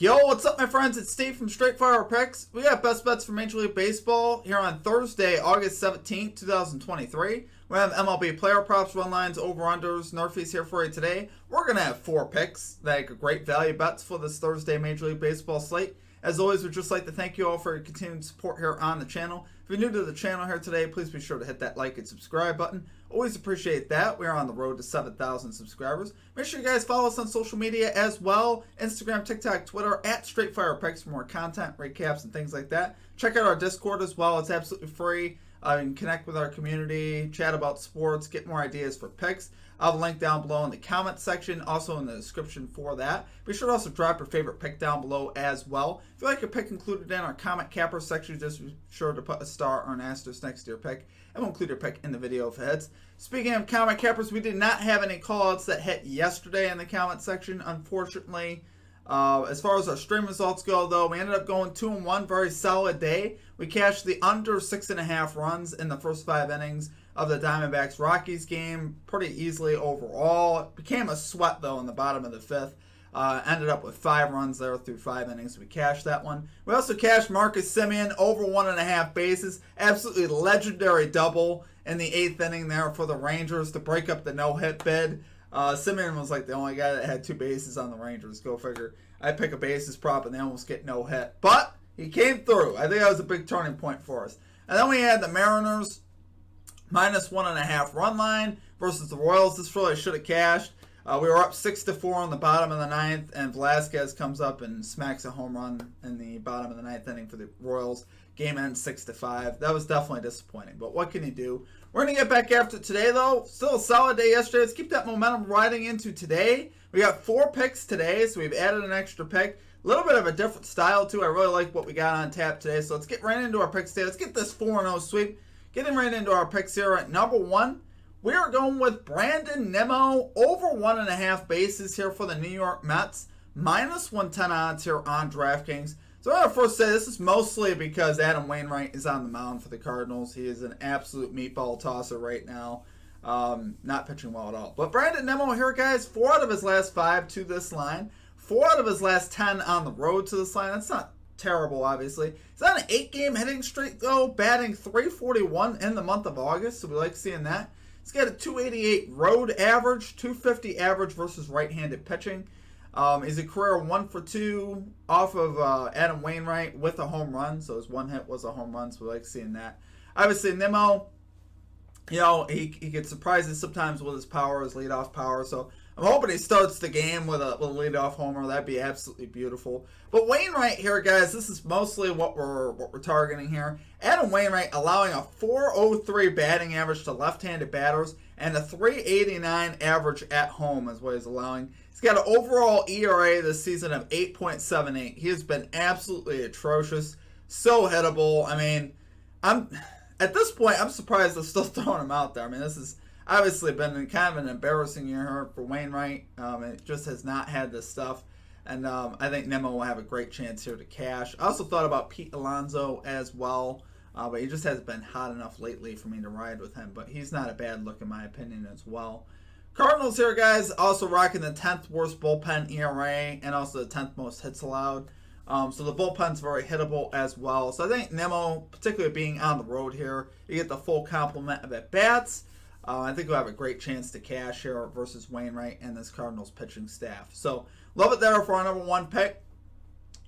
Yo, what's up, my friends? It's Steve from Straight Fire Picks. We got best bets for Major League Baseball here on Thursday, August 17th, 2023. We have MLB player props, run lines, over-unders, Nerfies here for you today. We're going to have 4 picks that are great value bets for this Thursday Major League Baseball slate. As always, we'd just like to thank you all for your continued support here on the channel. If you're new to the channel here today, please be sure to hit that like and subscribe button. Always appreciate that. We are on the road to 7,000 subscribers. Make sure you guys follow us on social media as well. Instagram, TikTok, Twitter, at StraightFirePicks for more content, recaps, and things like that. Check out our Discord as well. It's absolutely free. You can connect with our community, chat about sports, get more ideas for picks. I'll have a link down below in the comment section, also in the description for that. Be sure to also drop your favorite pick down below as well. If you like your pick included in our comment capper section, just be sure to put a star or an asterisk next to your pick, and we'll include your pick in the video if it hits. Speaking of comment cappers, we did not have any callouts that hit yesterday in the comment section, unfortunately. As far as our stream results go, though, we ended up going 2-1, very solid day. We cashed the under 6.5 runs in the first 5 innings of the Diamondbacks Rockies game pretty easily overall. It became a sweat, though, in the bottom of the 5th. Ended up with 5 runs there through 5 innings. We cashed that one. We also cashed Marcus Semien over 1.5 bases. Absolutely legendary double in the 8th inning there for the Rangers to break up the no-hit bid. Semien was like the only guy that had 2 bases on the Rangers. Go figure. I pick a bases prop and they almost get no hit. But he came through. I think that was a big turning point for us. And then we had the Mariners minus 1.5 run line versus the Royals. This really should have cashed. We were up 6-4 in the bottom of the 9th, and Velasquez comes up and smacks a home run in the bottom of the 9th inning for the Royals. Game ends 6-5. That was definitely disappointing, but what can you do? We're going to get back after today, though. Still a solid day yesterday. Let's keep that momentum riding into today. We got 4 picks today, so we've added an extra pick. A little bit of a different style, too. I really like what we got on tap today, so let's get right into our picks today. Let's get this 4-0 sweep. Getting right into our picks here at number 1. We are going with Brandon Nimmo over 1.5 bases here for the New York Mets. Minus 110 odds here on DraftKings. So I want to first say this is mostly because Adam Wainwright is on the mound for the Cardinals. He is an absolute meatball tosser right now. Not pitching well at all. But Brandon Nimmo here, guys, 4 out of his last 5 to this line. 4 out of his last 10 on the road to this line. That's not terrible, obviously. He's on an 8-game hitting streak, though, batting .341 in the month of August. So we like seeing that. He's got a .288 road average, .250 average versus right-handed pitching. He's a career 1 for 2 off of Adam Wainwright with a home run. So his one hit was a home run, so we like seeing that. Obviously, Nimmo, you know, he gets surprises sometimes with his power, his leadoff power. So I'm hoping he starts the game with a leadoff homer. That'd be absolutely beautiful. But Wainwright here, guys, this is mostly what we're targeting here. Adam Wainwright allowing a .403 batting average to left-handed batters and a .389 average at home is what he's allowing. He's got an overall ERA this season of 8.78. He has been absolutely atrocious, so hittable. I mean, at this point, I'm surprised they're still throwing him out there. I mean, this has obviously been kind of an embarrassing year for Wainwright. It just has not had this stuff. And I think Nimmo will have a great chance here to cash. I also thought about Pete Alonso as well. But he just hasn't been hot enough lately for me to ride with him. But he's not a bad look in my opinion as well. Cardinals here, guys, also rocking the 10th worst bullpen ERA and also the 10th most hits allowed. So the bullpen's very hittable as well. So I think Nimmo, particularly being on the road here, you get the full complement of at-bats. I think we'll have a great chance to cash here versus Wainwright and this Cardinals pitching staff. So love it there for our number 1 pick.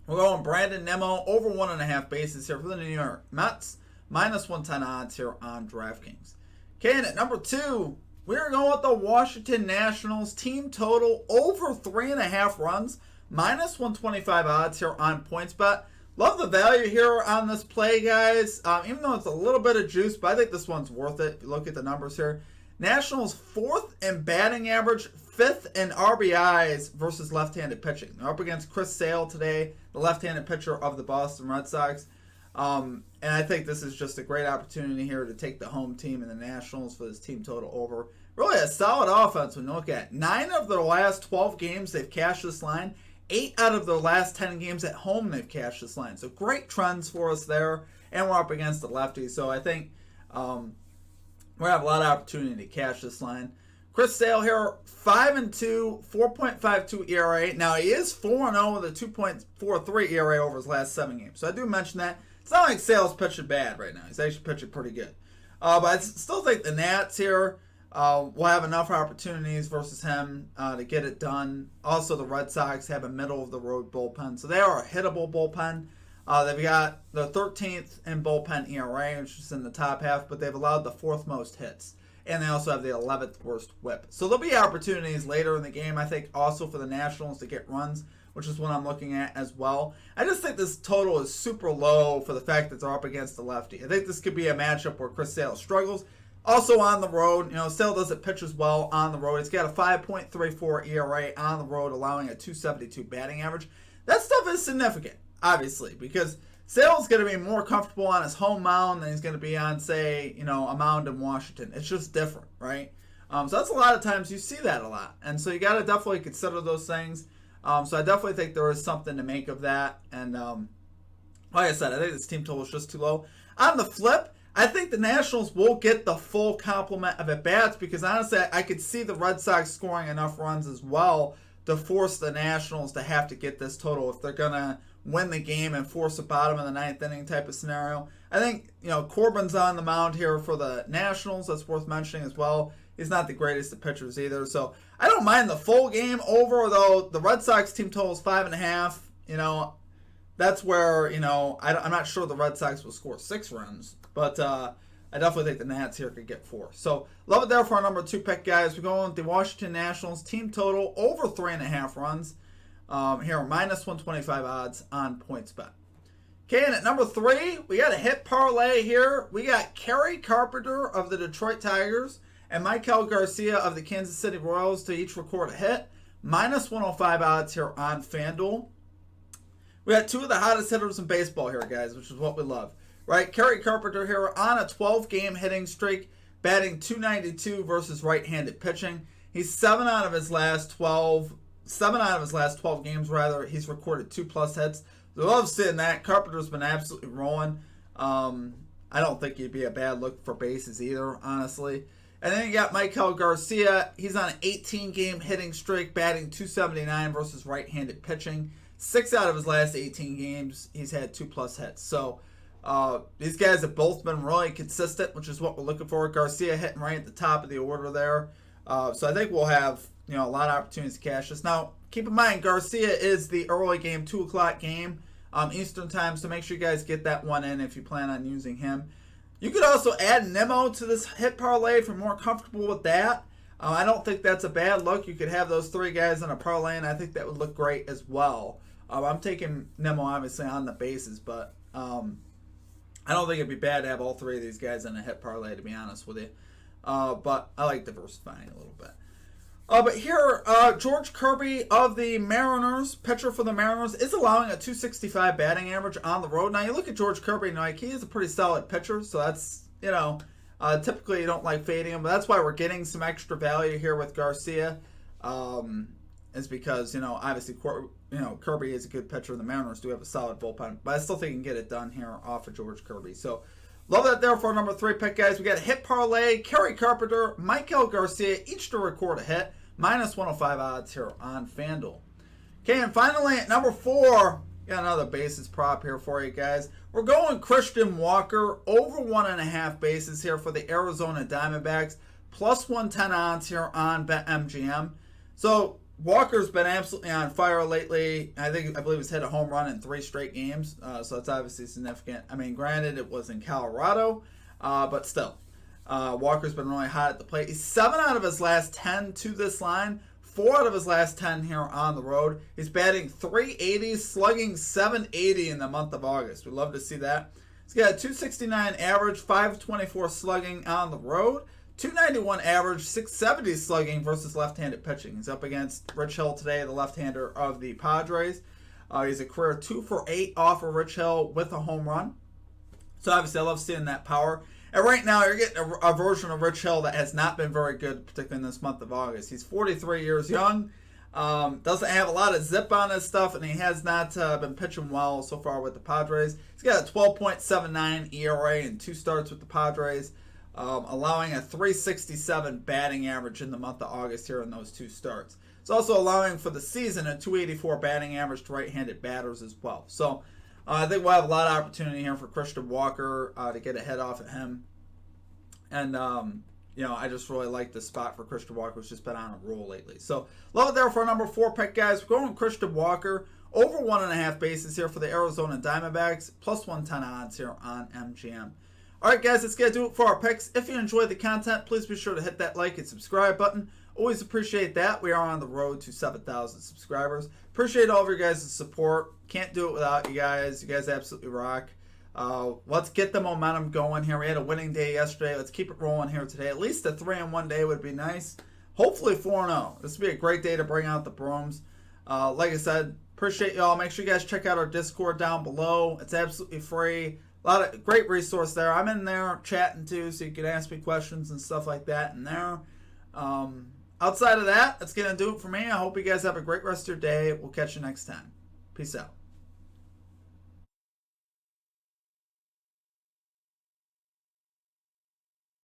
We're going Brandon Nimmo over 1.5 bases here for the New York Mets. Minus 110 odds here on DraftKings. Okay, and at number 2, we're going with the Washington Nationals. Team total over 3.5 runs. Minus 125 odds here on PointsBet. Love the value here on this play, guys. Even though it's a little bit of juice, but I think this one's worth it. If you look at the numbers here. Nationals 4th in batting average, 5th in RBIs versus left-handed pitching. They're up against Chris Sale today, the left-handed pitcher of the Boston Red Sox. And I think this is just a great opportunity here to take the home team and the Nationals for this team total over. Really a solid offense when you look at 9 of their last 12 games they've cashed this line. 8 out of their last 10 games at home they've cashed this line. So great trends for us there. And we're up against the lefties. So I think we're going to have a lot of opportunity to cash this line. Chris Sale here, 5-2, 4.52 ERA. Now he is 4-0 with a 2.43 ERA over his last 7 games. So I do mention that. It's not like Sale's pitching bad right now. He's actually pitching pretty good. But I still think the Nats here will have enough opportunities versus him to get it done. Also, the Red Sox have a middle-of-the-road bullpen. So they are a hittable bullpen. They've got the 13th in bullpen ERA, which is in the top half, but they've allowed the 4th most hits. And they also have the 11th worst whip. So there'll be opportunities later in the game, I think, also for the Nationals to get runs, which is what I'm looking at as well. I just think this total is super low for the fact that they're up against the lefty. I think this could be a matchup where Chris Sale struggles. Also on the road, Sale doesn't pitch as well on the road. He's got a 5.34 ERA on the road, allowing a 272 batting average. That stuff is significant, obviously, because Sale's going to be more comfortable on his home mound than he's going to be on, say, a mound in Washington. It's just different, right? So that's a lot of times you see that a lot. And so you got to definitely consider those things. So I definitely think there is something to make of that. And like I said, I think this team total is just too low. On the flip, I think the Nationals will get the full complement of at-bats because, honestly, I could see the Red Sox scoring enough runs as well to force the Nationals to have to get this total if they're going to win the game and force a bottom of the 9th inning type of scenario. I think, Corbin's on the mound here for the Nationals. That's worth mentioning as well. He's not the greatest of pitchers either. So I don't mind the full game over, though the Red Sox team total is 5.5. That's where, I'm not sure the Red Sox will score 6 runs. But I definitely think the Nats here could get 4. So love it there for our number 2 pick, guys. We're going with the Washington Nationals team total over 3.5 runs. Here, minus 125 odds on PointsBet. Okay, and at number 3, we got a hit parlay here. We got Kerry Carpenter of the Detroit Tigers and Michael Garcia of the Kansas City Royals to each record a hit. Minus 105 odds here on FanDuel. We got 2 of the hottest hitters in baseball here, guys, which is what we love. Right, Kerry Carpenter here on a 12-game hitting streak, batting .292 versus right-handed pitching. He's 7 out of his last 12 games, he's recorded 2+ hits. So I love seeing that. Carpenter's been absolutely rolling. I don't think he'd be a bad look for bases either, honestly. And then you got Michael Garcia. He's on an 18-game hitting streak, batting .279 versus right-handed pitching. 6 out of his last 18 games, he's had 2+ hits. So these guys have both been really consistent, which is what we're looking for. Garcia hitting right at the top of the order there. So I think we'll have a lot of opportunities to cash this. Now, keep in mind, Garcia is the early game, 2 o'clock game Eastern time, so make sure you guys get that one in if you plan on using him. You could also add Nimmo to this hit parlay if you're more comfortable with that. I don't think that's a bad look. You could have those 3 guys in a parlay, and I think that would look great as well. I'm taking Nimmo, obviously, on the bases, but I don't think it'd be bad to have all 3 of these guys in a hit parlay, to be honest with you. But I like diversifying a little bit. But here, George Kirby of the Mariners, pitcher for the Mariners, is allowing a .265 batting average on the road. Now, you look at George Kirby, he is a pretty solid pitcher, so that's, typically you don't like fading him, but that's why we're getting some extra value here with Garcia, is because, obviously, Kirby is a good pitcher, and the Mariners do have a solid bullpen, but I still think you can get it done here off of George Kirby. So, love that there for our number 3 pick, guys. We got a hit parlay, Kerry Carpenter, Michael Garcia, each to record a hit. Minus 105 odds here on FanDuel. Okay, and finally at number 4, got another bases prop here for you guys. We're going Christian Walker over 1.5 bases here for the Arizona Diamondbacks. Plus 110 odds here on BetMGM. So Walker's been absolutely on fire lately. I believe he's hit a home run in 3 straight games. So that's obviously significant. I mean, granted, it was in Colorado, but still. Walker's been really hot at the plate. He's 7 out of his last 10 to this line, 4 out of his last 10 here on the road. He's batting .380, slugging .780 in the month of August. We'd love to see that. He's got a .269 average, .524 slugging on the road, .291 average, .670 slugging versus left-handed pitching. He's up against Rich Hill today, the left-hander of the Padres. He's a career 2 for 8 off of Rich Hill with a home run. So obviously I love seeing that power. And right now, you're getting a version of Rich Hill that has not been very good, particularly in this month of August. He's 43 years young, doesn't have a lot of zip on his stuff, and he has not been pitching well so far with the Padres. He's got a 12.79 ERA in 2 starts with the Padres. allowing a 367 batting average in the month of August here in those 2 starts. It's also allowing for the season a 284 batting average to right-handed batters as well. So I think we'll have a lot of opportunity here for Christian Walker to get a head off at him. And, I just really like this spot for Christian Walker, who's just been on a roll lately. So love it there for our number 4 pick, guys. We're going Christian Walker over 1.5 bases here for the Arizona Diamondbacks, plus 110 odds here on MGM. All right, guys, let's get to it for our picks. If you enjoyed the content, please be sure to hit that like and subscribe button. Always appreciate that. We are on the road to 7,000 subscribers. Appreciate all of your guys' support. Can't do it without you guys. You guys absolutely rock. Let's get the momentum going here. We had a winning day yesterday. Let's keep it rolling here today. At least a 3-1 day would be nice. Hopefully 4-0. This would be a great day to bring out the brooms. Like I said, appreciate y'all. Make sure you guys check out our Discord down below. It's absolutely free. A lot of great resource there. I'm in there chatting too, so you can ask me questions and stuff like that in there. Outside of that, that's going to do it for me. I hope you guys have a great rest of your day. We'll catch you next time. Peace out.